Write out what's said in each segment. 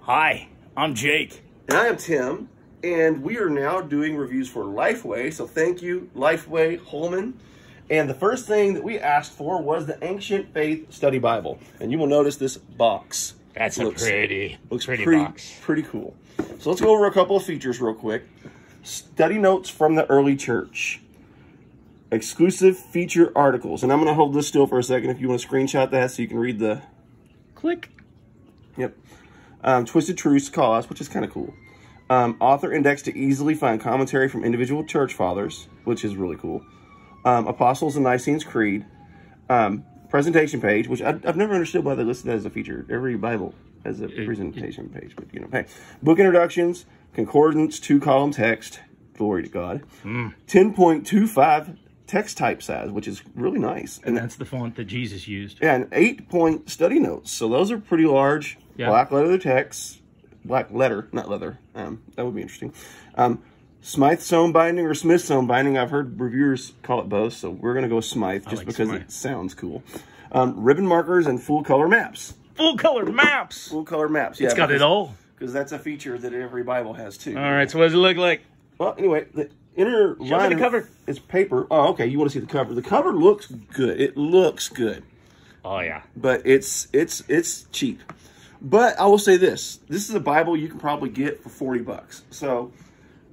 Hi, I'm Jake. And I am Tim, and we are now doing reviews for Lifeway, so thank you, Lifeway Holman. And the first thing that we asked for was the Ancient Faith Study Bible. And you will notice this box. Looks pretty box. Pretty cool. So let's go over a couple of features real quick. Study notes from the early church. Exclusive feature articles. And I'm going to hold this still for a second if you want to screenshot that so you can read the... Click. Yep. Twisted Truths Cause, which is kind of cool. Author index to easily find commentary from individual church fathers, which is really cool. Apostles and Nicene's Creed. Presentation page, which I've never understood why they listed that as a feature. Every Bible has a presentation page, but you know, hey. Book introductions, concordance, 2-column text. Glory to God. 10.25 text type size, which is really nice. And that's the font that Jesus used. Yeah, and 8-point study notes. So those are pretty large. Yeah. Black leather text. Black letter, not leather. That would be interesting. Smythe sewn binding or Smith sewn binding. I've heard reviewers call it both, so we're going to go with Smythe just because Smythe. It sounds cool. Ribbon markers and full color maps. Full color maps. Full color maps. Yeah, it's got it all. Because that's a feature that every Bible has too. All right, so what does it look like? Well, anyway, the inner liner cover is paper. Oh, okay. You want to see the cover? The cover looks good. It looks good. Oh yeah. But it's cheap. But I will say this: this is a Bible you can probably get for $40. So.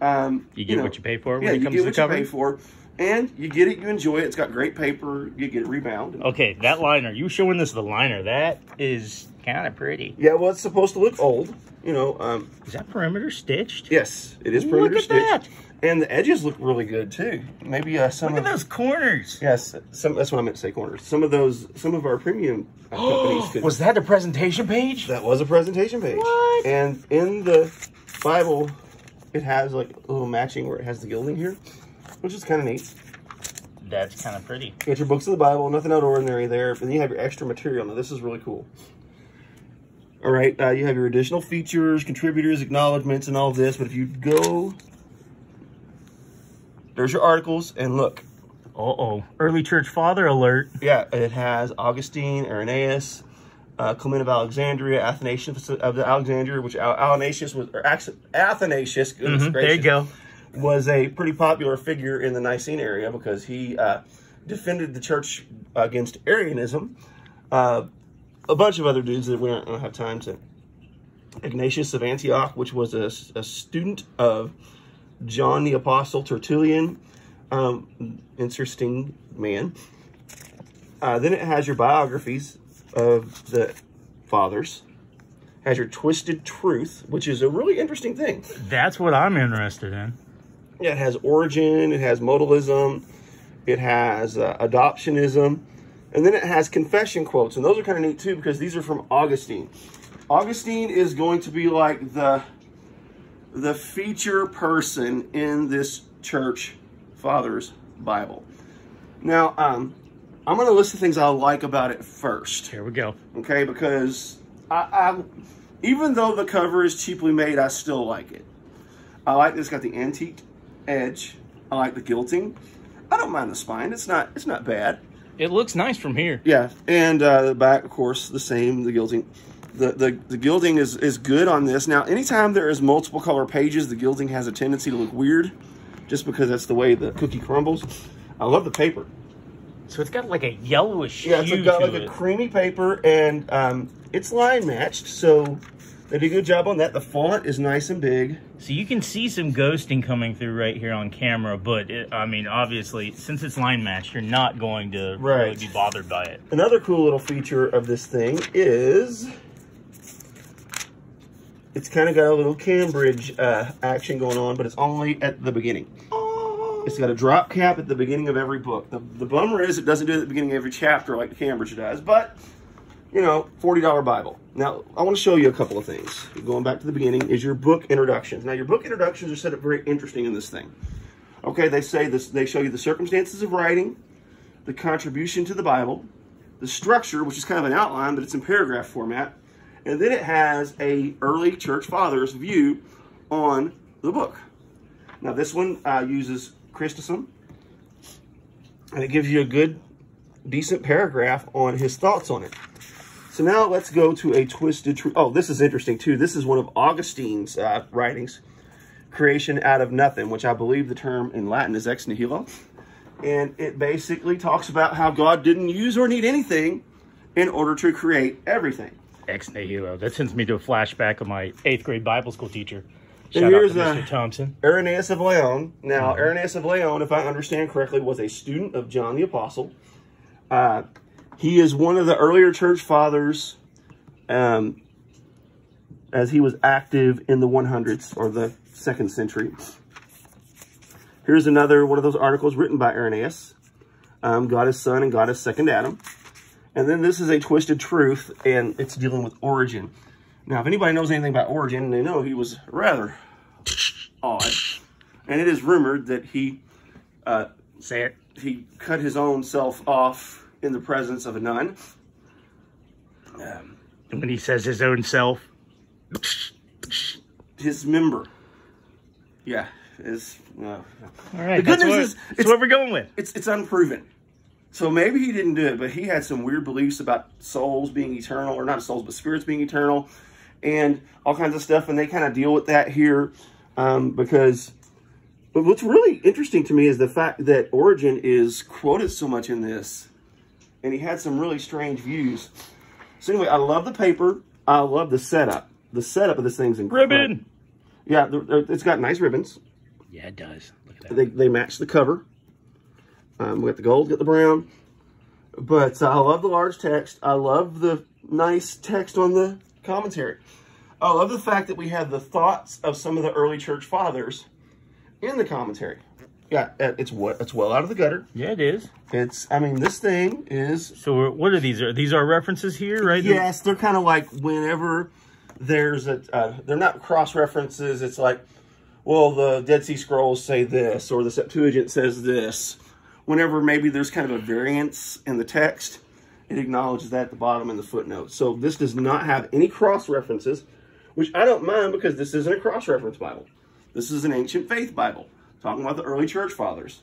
You get what you pay for when it comes to the cover? You get what you pay for, and you get it, you enjoy it. It's got great paper. You get it rebound. Okay, that liner. You showing this the liner. That is kind of pretty. Yeah, well, it's supposed to look old. You know. Is that perimeter stitched? Yes, it is perimeter stitched. Look at that. And the edges look really good, too. Maybe some Look at those corners. Yes, that's what I meant to say, corners. Some of our premium companies could... Was that a presentation page? That was a presentation page. What? And in the Bible... It has like a little matching where it has the gilding here, which is kind of neat. That's kind of pretty. You got your books of the Bible, nothing out of ordinary there. And then you have your extra material. Now this is really cool. All right, you have your additional features, contributors, acknowledgments, and all of this. But if you go, there's your articles, and look. Uh-oh, early church father alert. Yeah, it has Augustine, Irenaeus, Clement of Alexandria, Athanasius of the Alexandria, which Athanasius was, or Athanasius, goodness gracious, there you go, was a pretty popular figure in the Nicene area because he defended the church against Arianism. A bunch of other dudes that we don't have time to. Ignatius of Antioch, which was a student of John the Apostle Tertullian. Interesting man. Then it has your biographies of the fathers. Has your Twisted Truth, which is a really interesting thing. That's what I'm interested in. Yeah, it has origin, it has modalism, it has adoptionism, and then it has confession quotes, and those are kind of neat too because these are from Augustine. Augustine is going to be like the feature person in this church fathers Bible. Now, I'm going to list the things I like about it first. Here we go. Okay, because I even though the cover is cheaply made, I still like it. I like that it's got the antique edge. I like the gilding. I don't mind the spine. It's not bad. It looks nice from here. Yeah, and the back, of course, the same. The gilding, the gilding is good on this. Now, anytime there is multiple color pages, the gilding has a tendency to look weird, just because that's the way the cookie crumbles. I love the paper. So it's got like a yellowish hue. Yeah, it's got like a creamy paper, and it's line matched, so they did a good job on that. The font is nice and big. So you can see some ghosting coming through right here on camera, but I mean, obviously, since it's line matched, you're not going to really be bothered by it. Another cool little feature of this thing is it's kind of got a little Cambridge action going on, but it's only at the beginning. It's got a drop cap at the beginning of every book. The bummer is it doesn't do it at the beginning of every chapter like the Cambridge does, but, you know, $40 Bible. Now, I want to show you a couple of things. Going back to the beginning is your book introductions. Now, your book introductions are set up very interesting in this thing. Okay, they show you the circumstances of writing, the contribution to the Bible, the structure, which is kind of an outline, but it's in paragraph format, and then it has a early church fathers view on the book. Now, this one uses Christosum, and it gives you a good, decent paragraph on his thoughts on it. So now let's go to a twisted truth. Oh, this is interesting too. This is one of Augustine's writings, Creation Out of Nothing, which I believe the term in Latin is ex nihilo. And it basically talks about how God didn't use or need anything in order to create everything. Ex nihilo. That sends me to a flashback of my 8th grade Bible school teacher. And Shout here's out to Mr. Thompson. Irenaeus of Leon. Now, Irenaeus of Leon, if I understand correctly, was a student of John the Apostle. He is one of the earlier church fathers, as he was active in the 100s or the 2nd century. Here's another one of those articles written by Irenaeus. God is Son and God is Second Adam. And then this is a twisted truth, and it's dealing with Origen. Now, if anybody knows anything about Origen, they know he was rather odd. And it is rumored that he he cut his own self off in the presence of a nun. And when he says his own self, his member. Yeah. Is all right. The good news is it's what we're going with. It's unproven. So maybe he didn't do it, but he had some weird beliefs about souls being eternal, or not souls, but spirits being eternal, and all kinds of stuff. And they kind of deal with that here because. But what's really interesting to me is the fact that Origen is quoted so much in this, and he had some really strange views. So anyway, I love the paper. I love the setup. The setup of this thing's incredible. Ribbon. Yeah, it's got nice ribbons. Yeah, it does. Look at that. They match the cover. We got the gold, got the brown. But I love the large text. I love the nice text on the commentary. I love the fact that we have the thoughts of some of the early church fathers in the commentary. Yeah, it's well out of the gutter. Yeah, it is. I mean, this thing is... So what are these? These are references here, right? Yes, they're kind of like whenever there's they're not cross-references. It's like, well, the Dead Sea Scrolls say this, or the Septuagint says this. Whenever maybe there's kind of a variance in the text, it acknowledges that at the bottom in the footnote. So this does not have any cross-references, which I don't mind because this isn't a cross-reference Bible. This is an ancient faith Bible, talking about the early church fathers.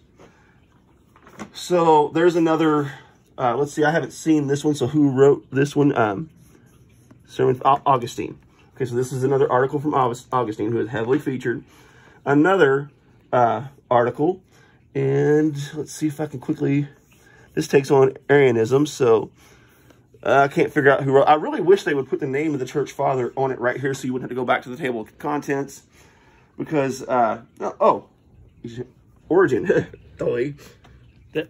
So there's another, let's see, I haven't seen this one, so who wrote this one? Sermon Augustine. Okay, so this is another article from Augustine, who is heavily featured. Another article, and let's see if I can quickly, this takes on Arianism, so I can't figure out who wrote. I really wish they would put the name of the church father on it right here so you wouldn't have to go back to the table of contents. Because, Origen. Totally.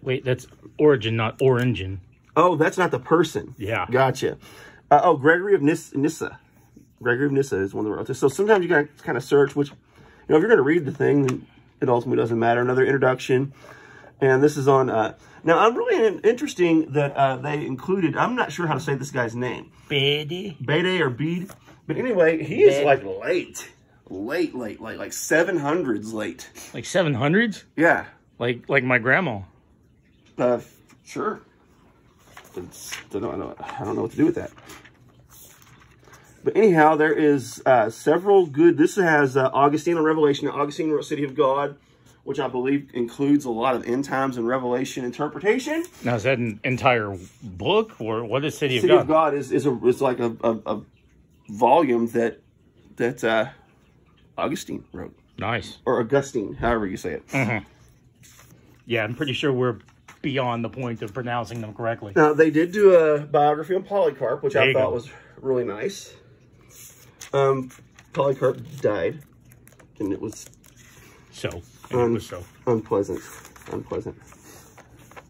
Wait, that's Origin, not Origin. Oh, that's not the person. Yeah. Gotcha. Gregory of Nyssa. Gregory of Nyssa is one of the wrote this. So sometimes you got to kind of search which, if you're going to read the thing, then it ultimately doesn't matter. Another introduction. And this is on, now I'm really interesting that they included, I'm not sure how to say this guy's name. Bede or Bede. But anyway, he is like late, like 700s late. Like 700s? Yeah. Like my grandma. Sure. I don't know what to do with that. But anyhow, there is several good. This has Augustine on Revelation. Augustine wrote City of God, which I believe includes a lot of end times and Revelation interpretation. Now, is that an entire book, or what is City of God? City of God is like a volume that Augustine wrote. Nice. Or Augustine, however you say it. Mm-hmm. Yeah, I'm pretty sure we're beyond the point of pronouncing them correctly. Now, they did do a biography on Polycarp, which I thought was really nice. Polycarp died, and it was unpleasant.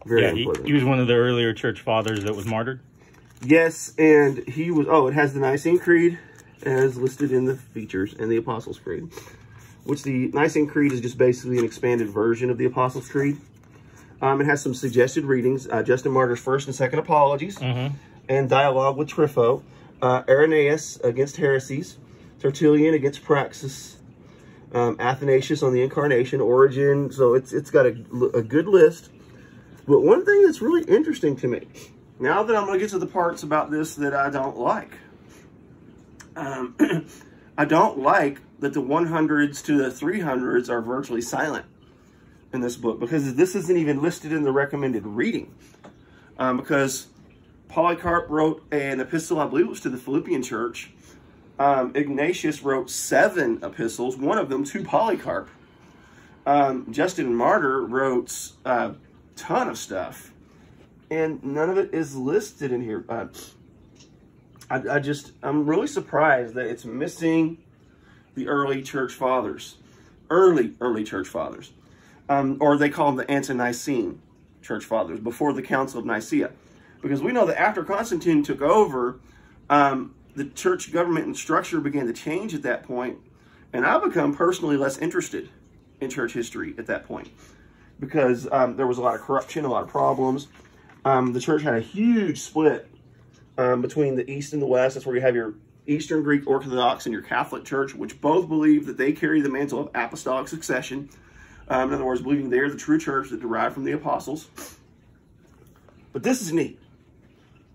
Very unpleasant. He was one of the earlier church fathers that was martyred. Yes, and he was. Oh, it has the Nicene Creed as listed in the features, and the Apostles' Creed, which the Nicene Creed is just basically an expanded version of the Apostles' Creed. It has some suggested readings: Justin Martyr's first and second apologies, and dialogue with Trypho. Irenaeus against heresies, Tertullian against praxis, Athanasius on the Incarnation, Origen. So it's got a good list. But one thing that's really interesting to me, now that I'm going to get to the parts about this that I don't like, I don't like that the 100s to the 300s are virtually silent in this book, because this isn't even listed in the recommended reading, because Polycarp wrote an epistle, I believe it was to the Philippian church. Ignatius wrote 7 epistles, one of them to Polycarp. Justin Martyr wrote a ton of stuff, and none of it is listed in here. I'm really surprised that it's missing the early church fathers, early church fathers, or they call them the ante-Nicene church fathers, before the Council of Nicaea, because we know that after Constantine took over, the church government and structure began to change at that point, and I've become personally less interested in church history at that point, because there was a lot of corruption, a lot of problems. The church had a huge split between the East and the West. That's where you have your Eastern Greek Orthodox and your Catholic Church, which both believe that they carry the mantle of apostolic succession. In other words, believing they're the true church that derived from the apostles. But this is neat.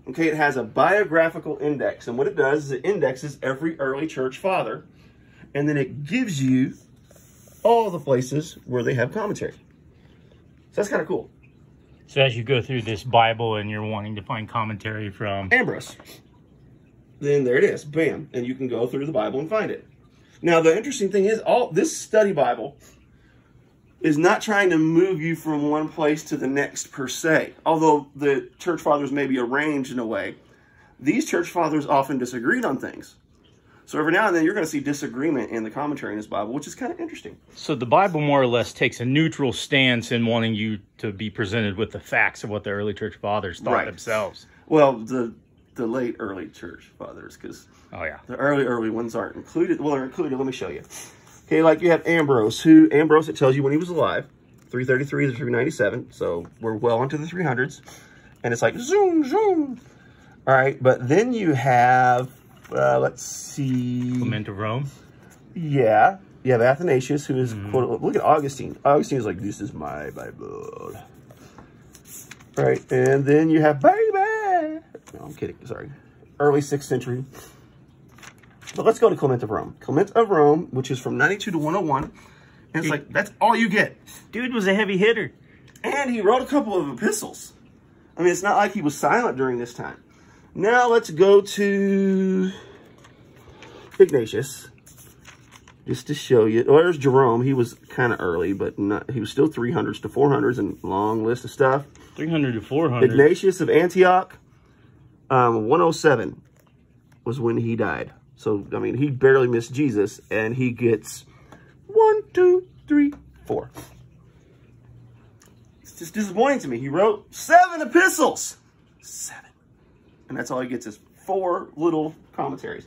Okay, it has a biographical index, and what it does is it indexes every early church father, and then it gives you all the places where they have commentary. So that's kind of cool. So as you go through this Bible and you're wanting to find commentary from Ambrose, then there it is, bam, and you can go through the Bible and find it. Now, the interesting thing is, this study Bible is not trying to move you from one place to the next per se. Although the church fathers may be arranged in a way, these church fathers often disagreed on things. So every now and then you're going to see disagreement in the commentary in this Bible, which is kind of interesting. So the Bible more or less takes a neutral stance in wanting you to be presented with the facts of what the early church fathers thought themselves. Well, the late early church fathers, because the early ones aren't included. Well, they're included. Let me show you. Okay, like you have Ambrose, it tells you when he was alive, 333 to 397, so we're well into the 300s, and it's like, zoom, zoom. All right, but then you have, let's see. Clement of Rome? Yeah, you have Athanasius, who is, look at Augustine. Augustine is like, this is my Bible. All right, and then you have, baby. No, I'm kidding, sorry. Early 6th century. But let's go to Clement of Rome. Clement of Rome, which is from 92 to 101. And it's like, that's all you get. Dude was a heavy hitter. And he wrote a couple of epistles. I mean, it's not like he was silent during this time. Now let's go to Ignatius. Just to show you. Well, there's Jerome. He was kind of early, but he was still 300s to 400s and long list of stuff. 300 to 400. Ignatius of Antioch, 107 was when he died. So, I mean, he barely missed Jesus, and he gets 1, 2, 3, 4. It's just disappointing to me. He wrote 7 epistles. 7. And that's all he gets is 4 little commentaries.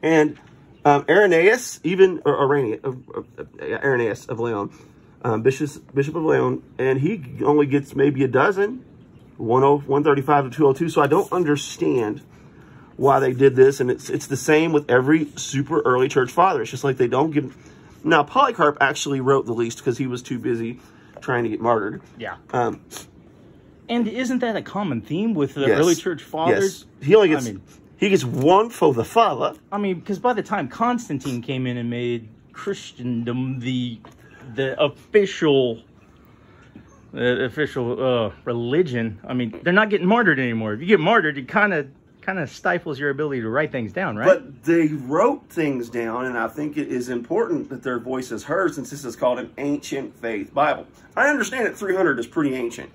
And Irenaeus, Irenaeus of Leon, Bishop of Leon, and he only gets maybe a dozen, 135 to 202. So I don't understand why they did this, and it's the same with every super early church father. It's just like they don't give. Now Polycarp actually wrote the least because he was too busy trying to get martyred. Yeah. And isn't that a common theme with the early church fathers? Yes. He only gets. He gets 1 for the father. I mean, because by the time Constantine came in and made Christendom the official religion, I mean, they're not getting martyred anymore. If you get martyred, it kind of stifles your ability to write things down, right? But they wrote things down, and I think it is important that their voice is heard, since this is called an ancient faith Bible. I understand that 300 is pretty ancient,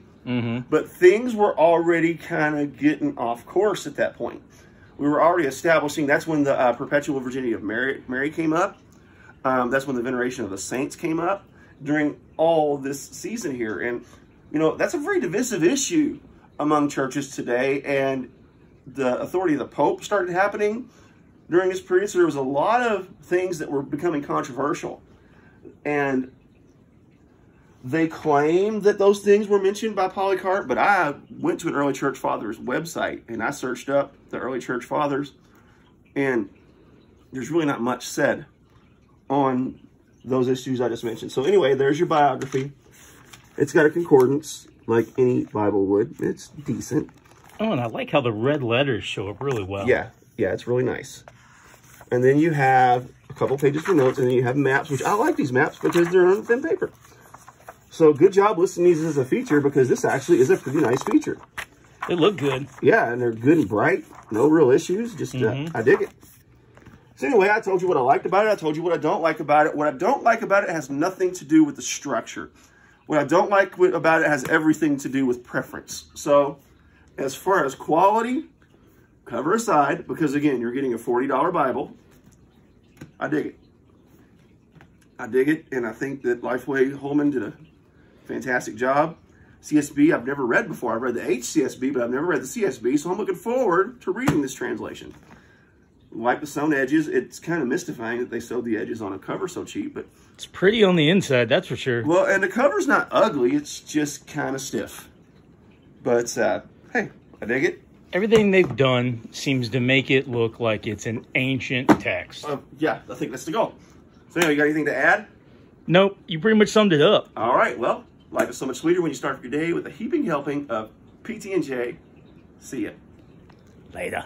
but things were already kind of getting off course at that point. We were already establishing, that's when the perpetual virginity of Mary came up. That's when the veneration of the saints came up during all this season here. And, you know, that's a very divisive issue among churches today, and the authority of the Pope started happening during this period. So there was a lot of things that were becoming controversial. And they claimed that those things were mentioned by Polycarp, but I went to an early church father's website and I searched up the early church fathers, and there's really not much said on those issues I just mentioned. So anyway, there's your biography. It's got a concordance like any Bible would. It's decent. Oh, and I like how the red letters show up really well. Yeah, it's really nice. And then you have a couple pages for notes, and then you have maps, which I like these maps because they're on thin paper. So good job listing these as a feature, because this actually is a pretty nice feature. They look good. Yeah, and they're good and bright. No real issues. Just, I dig it. So anyway, I told you what I liked about it. I told you what I don't like about it. What I don't like about it has nothing to do with the structure. What I don't like about it has everything to do with preference. So as far as quality, cover aside, because again, you're getting a $40 Bible. I dig it. I dig it, and I think that Lifeway Holman did a fantastic job. CSB, I've never read before. I've read the HCSB, but I've never read the CSB, so I'm looking forward to reading this translation. Like the sewn edges, it's kind of mystifying that they sewed the edges on a cover so cheap, but it's pretty on the inside, that's for sure. Well, and the cover's not ugly, it's just kind of stiff. But, hey, I dig it. Everything they've done seems to make it look like it's an ancient text. Yeah, I think that's the goal. So anyway, you got anything to add? Nope, you pretty much summed it up. All right, well, life is so much sweeter when you start your day with a heaping helping of PT&J. See ya. Later.